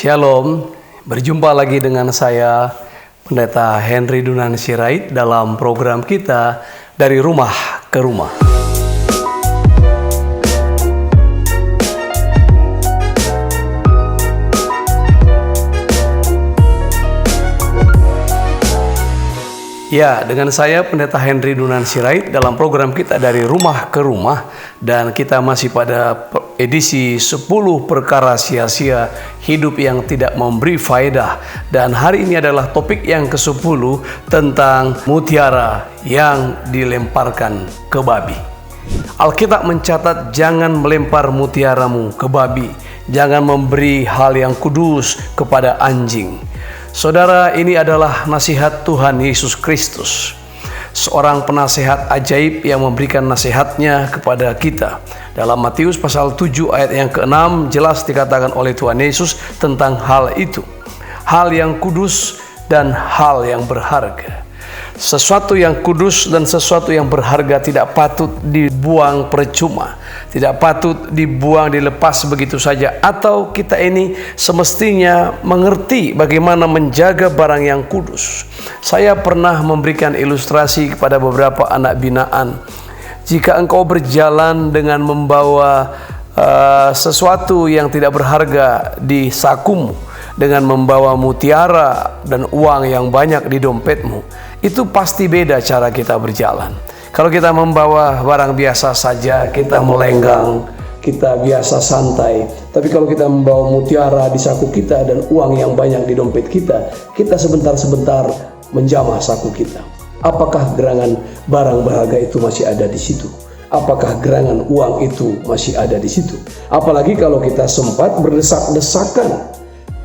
Shalom, berjumpa lagi dengan saya Pendeta Henry Dunan Sirait dalam program kita Dari Rumah ke Rumah. Ya, dengan saya Pendeta Henry Dunan Sirait dalam program kita Dari Rumah ke Rumah, dan kita masih pada edisi 10 perkara sia-sia hidup yang tidak memberi faedah. Dan hari ini adalah topik yang ke-10 tentang mutiara yang dilemparkan ke babi. Alkitab mencatat, jangan melempar mutiaramu ke babi, jangan memberi hal yang kudus kepada anjing. Saudara, ini adalah nasihat Tuhan Yesus Kristus, seorang penasehat ajaib yang memberikan nasihatnya kepada kita. Dalam Matius pasal 7 ayat yang ke-6 jelas dikatakan oleh Tuhan Yesus tentang hal itu. Hal yang kudus dan hal yang berharga. Sesuatu yang kudus dan sesuatu yang berharga tidak patut dibuang percuma, tidak patut dibuang dilepas begitu saja. Atau kita ini semestinya mengerti bagaimana menjaga barang yang kudus. Saya pernah memberikan ilustrasi kepada beberapa anak binaan. Jika engkau berjalan dengan membawa sesuatu yang tidak berharga di sakumu, dengan membawa mutiara dan uang yang banyak di dompetmu, itu pasti beda cara kita berjalan. Kalau kita membawa barang biasa saja, kita melenggang, kita biasa santai. Tapi kalau kita membawa mutiara di saku kita dan uang yang banyak di dompet kita, kita sebentar-sebentar menjamah saku kita. Apakah gerangan barang berharga itu masih ada di situ? Apakah gerangan uang itu masih ada di situ? Apalagi kalau kita sempat berdesak-desakan.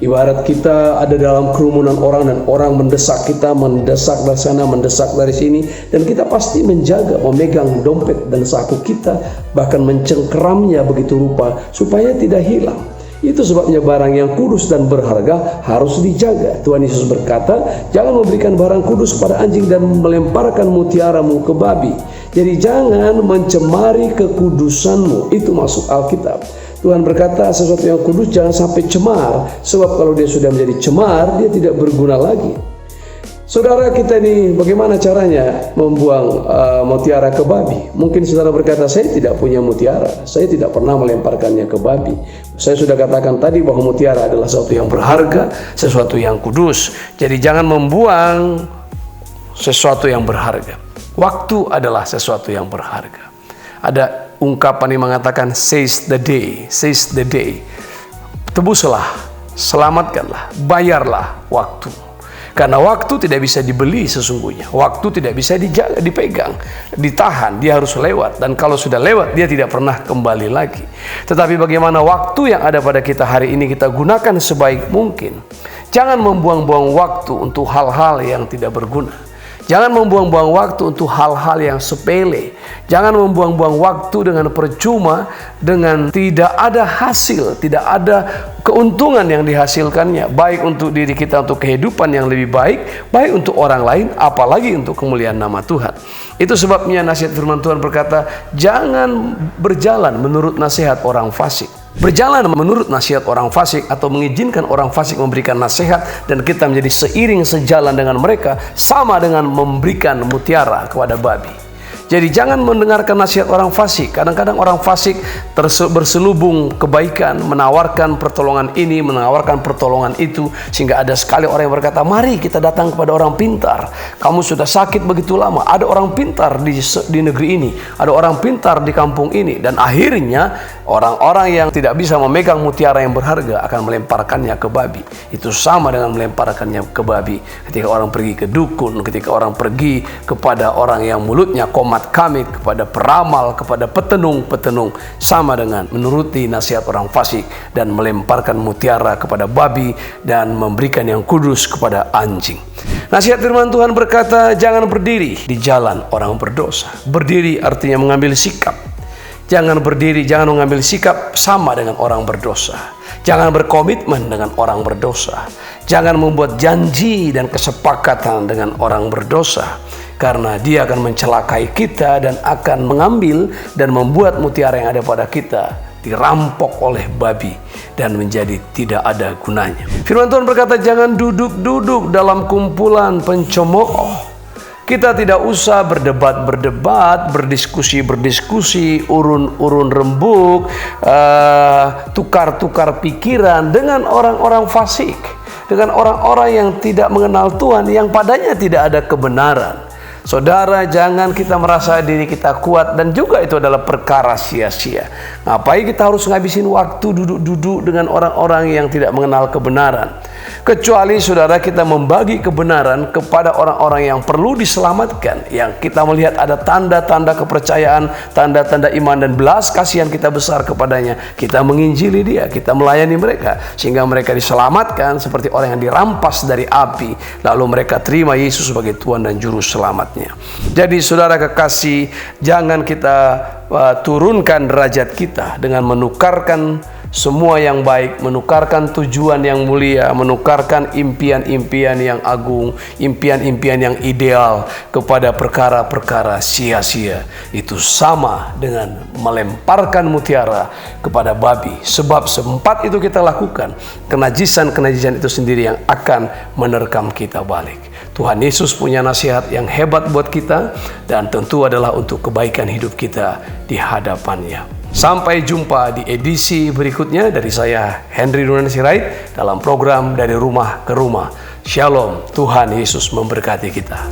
Ibarat kita ada dalam kerumunan orang dan orang mendesak kita, mendesak dari sana, mendesak dari sini, dan kita pasti menjaga, memegang dompet dan saku kita, bahkan mencengkeramnya begitu rupa supaya tidak hilang. Itu sebabnya barang yang kudus dan berharga harus dijaga. Tuhan Yesus berkata, jangan memberikan barang kudus kepada anjing dan melemparkan mutiaramu ke babi. Jadi jangan mencemari kekudusanmu. Itu masuk Alkitab. Tuhan berkata sesuatu yang kudus jangan sampai cemar, sebab kalau dia sudah menjadi cemar, dia tidak berguna lagi. Saudara, kita ini bagaimana caranya membuang mutiara ke babi? Mungkin saudara berkata, saya tidak punya mutiara, saya tidak pernah melemparkannya ke babi. Saya sudah katakan tadi bahwa mutiara adalah sesuatu yang berharga, sesuatu yang kudus. Jadi jangan membuang sesuatu yang berharga. Waktu adalah sesuatu yang berharga. Ada ungkapan yang mengatakan seize the day. Tebuslah, selamatkanlah, bayarlah waktu. Karena waktu tidak bisa dibeli sesungguhnya. Waktu tidak bisa dipegang, ditahan, dia harus lewat. Dan kalau sudah lewat, dia tidak pernah kembali lagi. Tetapi bagaimana waktu yang ada pada kita hari ini kita gunakan sebaik mungkin. Jangan membuang-buang waktu untuk hal-hal yang tidak berguna. Jangan membuang-buang waktu untuk hal-hal yang sepele. Jangan membuang-buang waktu dengan percuma, dengan tidak ada hasil, tidak ada keuntungan yang dihasilkannya. Baik untuk diri kita, untuk kehidupan yang lebih baik, baik untuk orang lain, apalagi untuk kemuliaan nama Tuhan. Itu sebabnya nasihat firman Tuhan berkata, jangan berjalan menurut nasihat orang fasik. Berjalan menurut nasihat orang fasik atau mengizinkan orang fasik memberikan nasihat dan kita menjadi seiring sejalan dengan mereka, sama dengan memberikan mutiara kepada babi. Jadi jangan mendengarkan nasihat orang fasik. Kadang-kadang orang fasik berselubung kebaikan, menawarkan pertolongan ini, menawarkan pertolongan itu, sehingga ada sekali orang yang berkata, mari kita datang kepada orang pintar. Kamu sudah sakit begitu lama, ada orang pintar di negeri ini, ada orang pintar di kampung ini. Dan akhirnya orang-orang yang tidak bisa memegang mutiara yang berharga akan melemparkannya ke babi. Itu sama dengan melemparkannya ke babi. Ketika orang pergi ke dukun, ketika orang pergi kepada orang yang mulutnya komat kamit, kepada peramal, kepada petenung-petenung, sama dengan menuruti nasihat orang fasik dan melemparkan mutiara kepada babi dan memberikan yang kudus kepada anjing. Nasihat firman Tuhan berkata, jangan berdiri di jalan orang berdosa. Berdiri artinya mengambil sikap. Jangan berdiri, jangan mengambil sikap sama dengan orang berdosa. Jangan berkomitmen dengan orang berdosa. Jangan membuat janji dan kesepakatan dengan orang berdosa. Karena dia akan mencelakai kita dan akan mengambil dan membuat mutiara yang ada pada kita dirampok oleh babi dan menjadi tidak ada gunanya. Firman Tuhan berkata, jangan duduk-duduk dalam kumpulan pencemooh. Kita tidak usah berdebat, berdiskusi, urun rembuk, tukar-tukar pikiran dengan orang-orang fasik, dengan orang-orang yang tidak mengenal Tuhan, yang padanya tidak ada kebenaran. Saudara, jangan kita merasa diri kita kuat, dan juga itu adalah perkara sia-sia. Ngapain kita harus ngabisin waktu duduk-duduk dengan orang-orang yang tidak mengenal kebenaran? Kecuali saudara kita membagi kebenaran kepada orang-orang yang perlu diselamatkan, yang kita melihat ada tanda-tanda kepercayaan, tanda-tanda iman dan belas kasihan kita besar kepadanya. Kita menginjili dia, kita melayani mereka sehingga mereka diselamatkan seperti orang yang dirampas dari api, lalu mereka terima Yesus sebagai Tuhan dan Juru Selamatnya. Jadi saudara kekasih, jangan kita turunkan derajat kita dengan menukarkan semua yang baik, menukarkan tujuan yang mulia, menukarkan impian-impian yang agung, impian-impian yang ideal kepada perkara-perkara sia-sia. Itu sama dengan melemparkan mutiara kepada babi. Sebab sempat itu kita lakukan, kenajisan-kenajisan itu sendiri yang akan menerkam kita balik. Tuhan Yesus punya nasihat yang hebat buat kita, dan tentu adalah untuk kebaikan hidup kita di hadapannya. Sampai jumpa di edisi berikutnya dari saya, Henry Dunan Sirait, dalam program Dari Rumah ke Rumah. Shalom, Tuhan Yesus memberkati kita.